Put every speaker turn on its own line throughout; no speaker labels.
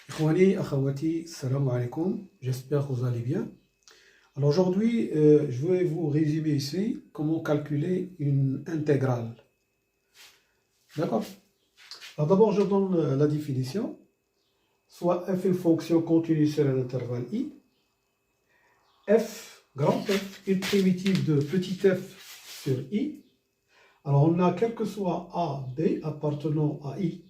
Ikhwani, akhawati, salam alaikum, j'espère que vous allez bien. Alors aujourd'hui, je vais vous résumer ici comment calculer une intégrale. D'accord? Alors d'abord, je donne la définition. Soit f est une fonction continue sur un intervalle i, f, grand F, une primitive de petit f sur i. Alors on a quel que soit a, b appartenant à i,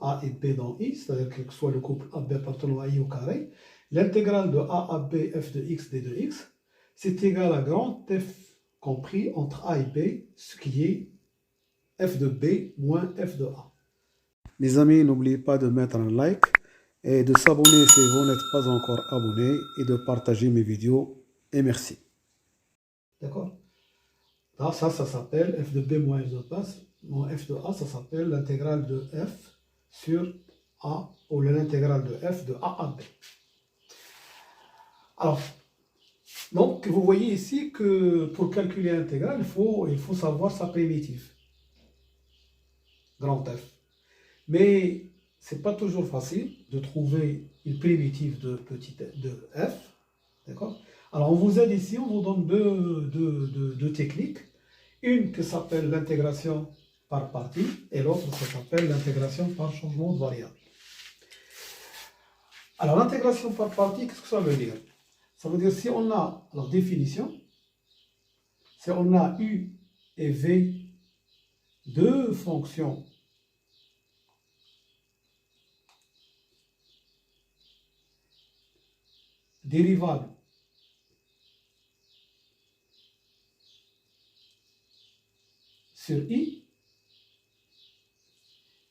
A et B dans I, c'est-à-dire quel que soit le couple AB appartenant à I au carré, l'intégrale de A à B f de x d de x, c'est égal à grand F compris entre A et B, ce qui est f de B moins f de A. Mes amis, n'oubliez pas de mettre un like et de s'abonner si vous n'êtes pas encore abonné et de partager mes vidéos. Et merci. D'accord? Là, ça s'appelle f de B moins f de A. Moins f de A, ça s'appelle l'intégrale de f sur A, ou l'intégrale de f de A à B. Alors, donc, vous voyez ici que pour calculer l'intégrale, il faut savoir sa primitive, grand F. Mais ce n'est pas toujours facile de trouver une primitive de f. D'accord? Alors, on vous aide ici, on vous donne deux techniques. Une qui s'appelle l'intégration par partie et l'autre, ça s'appelle l'intégration par changement de variable. Alors, l'intégration par partie, qu'est-ce que ça veut dire? Ça veut dire si on a, alors définition, si on a u et v, deux fonctions dérivables sur i,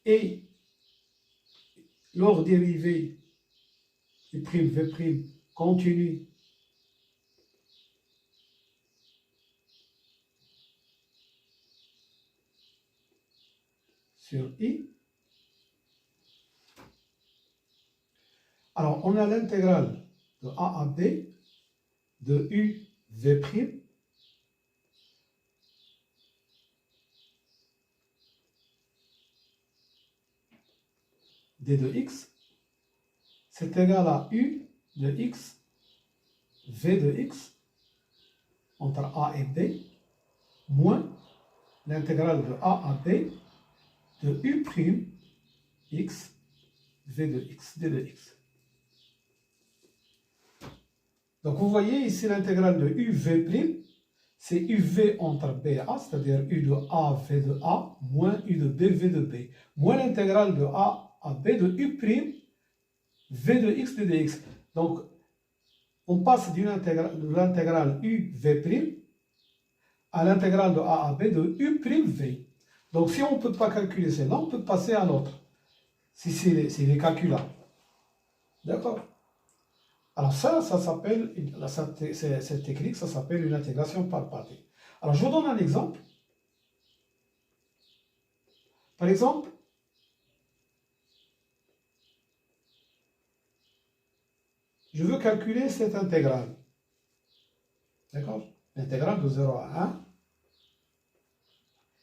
et leur dérivée u' v' continue sur i. Alors, on a l'intégrale de a à b de u v' d de x, c'est égal à u de x, v de x, entre a et b, moins l'intégrale de a à b de u' x, v de x, d de x. Donc vous voyez ici l'intégrale de uv', c'est uv entre b et a, c'est-à-dire u de a, v de a, moins u de b, v de b, moins l'intégrale de a à b de u', v de x, d de x. Donc on passe de l'intégrale uv' à l'intégrale de a à b de u'v. Donc si on ne peut pas calculer celle-là, on peut passer à l'autre, si c'est calculable. D'accord? Alors ça s'appelle, cette technique, ça s'appelle une intégration par partie. Alors je vous donne un exemple. Par exemple, je veux calculer cette intégrale. D'accord? L'intégrale de 0 à 1,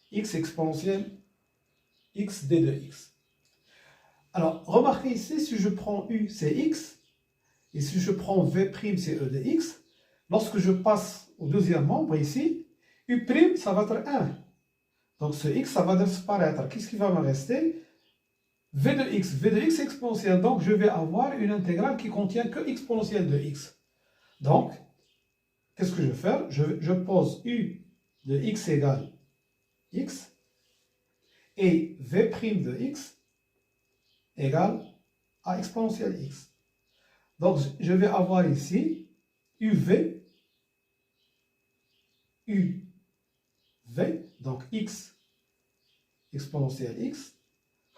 x exponentielle x d de x. Alors, remarquez ici, si je prends u, c'est x, et si je prends v', c'est e de x, lorsque je passe au deuxième membre ici, u', ça va être 1. Donc ce x, ça va disparaître. Qu'est-ce qui va me rester? V de x exponentielle. Donc je vais avoir une intégrale qui contient que exponentielle de x. Donc, qu'est-ce que je vais faire? Je pose u de x égale x, et v' de x égale à exponentielle x. Donc, je vais avoir ici uv, donc x exponentielle x,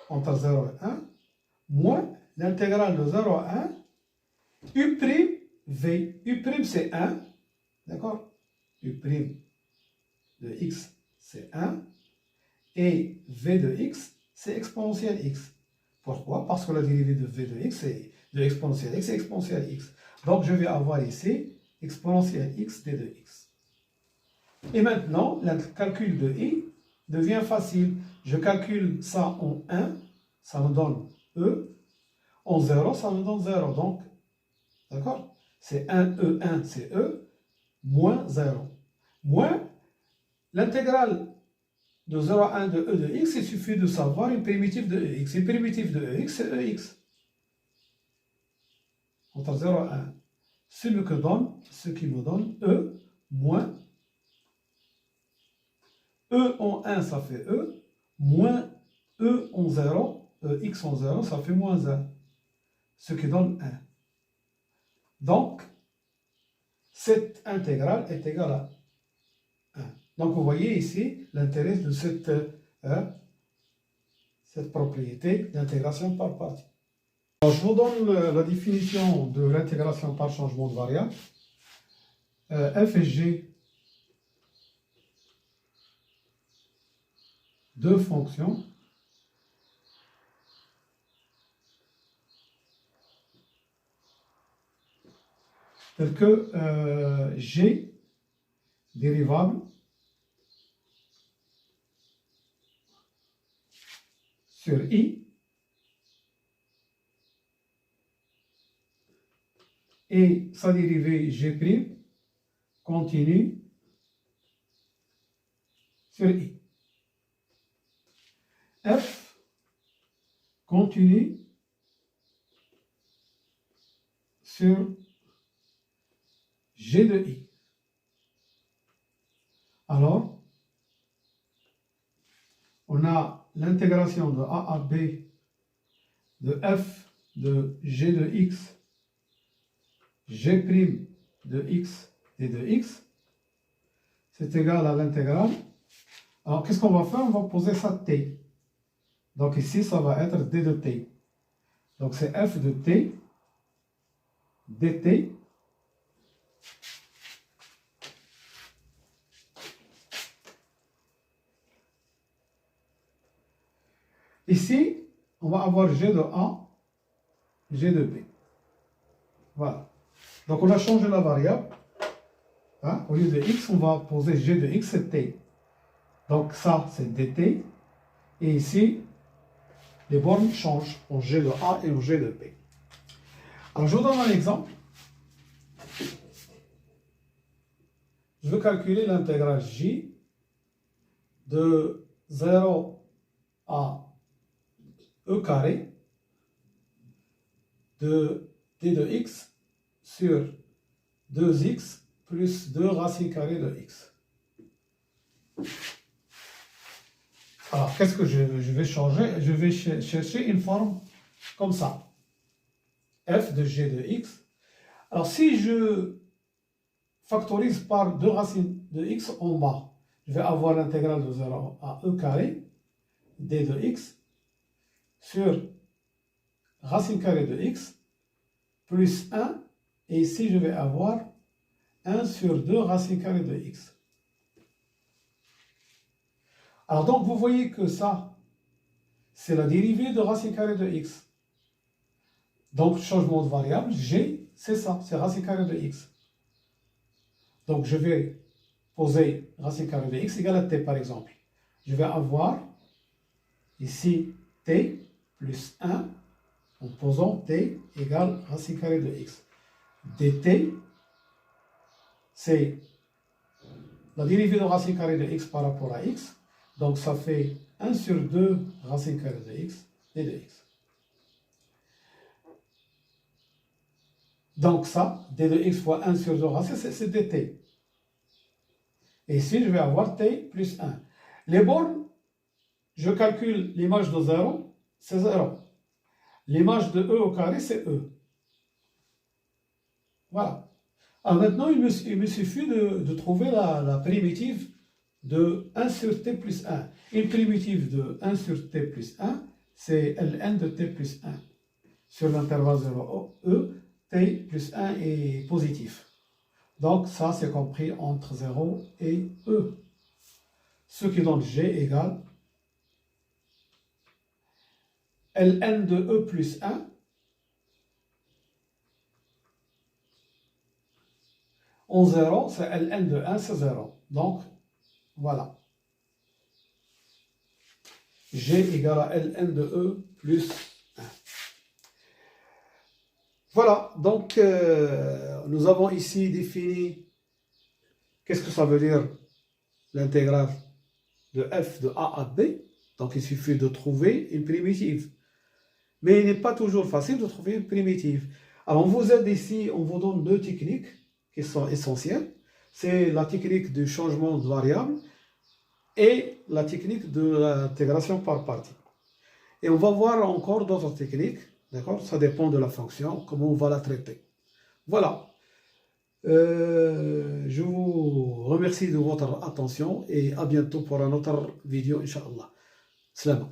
entre 0 et 1, moins l'intégrale de 0 à 1, u'v. U' c'est 1, d'accord? U' de x, c'est 1, et v de x, c'est exponentielle x. Pourquoi? Parce que la dérivée de v de x, c'est de exponentielle x, c'est exponentielle x. Donc, je vais avoir ici exponentielle x d de x. Et maintenant, le calcul de i devient facile. Je calcule ça en 1, ça me donne e. En 0, ça me donne 0. Donc, d'accord? C'est 1E1, c'est E, moins 0. Moins l'intégrale de 0 à 1 de E de x, il suffit de savoir une primitive de EX. Une primitive de EX, c'est EX. Entre 0 et 1. Ce qui me donne E moins E en 1, ça fait E, moins E en 0, X en 0, ça fait moins 1. Ce qui donne 1. Donc, cette intégrale est égale à 1. Donc, vous voyez ici l'intérêt de cette propriété d'intégration par partie. Alors, je vous donne la définition de l'intégration par changement de variable. F et G, deux fonctions telles que G dérivable sur I et sa dérivée G' continue sur I. F continue sur G de I. Alors, on a l'intégration de A à B de F de G de X, G' de X et de X, c'est égal à l'intégrale. Alors, qu'est-ce qu'on va faire? On va poser ça T. Donc ici, ça va être D de T. Donc c'est F de T, dt, ici, on va avoir G de A, G de B. Voilà. Donc on a changé la variable. Hein? Au lieu de X, on va poser G de X, c'est T. Donc ça, c'est dt. Et ici, les bornes changent en G de A et en G de B. Alors, je vous donne un exemple. Je veux calculer l'intégrale J de 0 à E carré de d de x sur 2x plus 2 racine carrée de x. Alors, qu'est-ce que je vais changer? Je vais chercher une forme comme ça. F de g de x. Alors, si je factorise par 2 racines de x en bas, je vais avoir l'intégrale de 0 à e carré d de x sur racine carrée de x plus 1. Et ici, je vais avoir 1 sur 2 racine carrée de x. Alors donc, vous voyez que ça, c'est la dérivée de racine carrée de x. Donc, changement de variable, g, c'est ça, c'est racine carrée de x. Donc, je vais poser racine carrée de x égale à t, par exemple. Je vais avoir ici t plus 1 en posant t égale racine carrée de x. dt, c'est la dérivée de racine carrée de x par rapport à x. Donc, ça fait 1 sur 2 racine carrée de x et de x. Donc, ça, d de x fois 1 sur 2 racine, c'est dt. Et ici, je vais avoir t plus 1. Les bornes, je calcule l'image de 0, c'est 0. L'image de e au carré, c'est e. Voilà. Alors maintenant, il me suffit de trouver la primitive de 1 sur t plus 1. Une primitive de 1 sur t plus 1, c'est ln de t plus 1. Sur l'intervalle 0, e, t plus 1 est positif. Donc ça, c'est compris entre 0 et e. Ce qui donne g égale ln de e plus 1 en 0, c'est ln de 1, c'est 0. Donc, voilà. G égale à ln de e plus 1. Voilà, donc nous avons ici défini qu'est-ce que ça veut dire l'intégrale de f de a à b. Donc il suffit de trouver une primitive. Mais il n'est pas toujours facile de trouver une primitive. Alors on vous aide ici, on vous donne deux techniques qui sont essentielles. C'est la technique du changement de variable et la technique de l'intégration par partie. Et on va voir encore d'autres techniques, d'accord? Ça dépend de la fonction, comment on va la traiter. Voilà. Je vous remercie de votre attention et à bientôt pour une autre vidéo, Inch'Allah. Salam.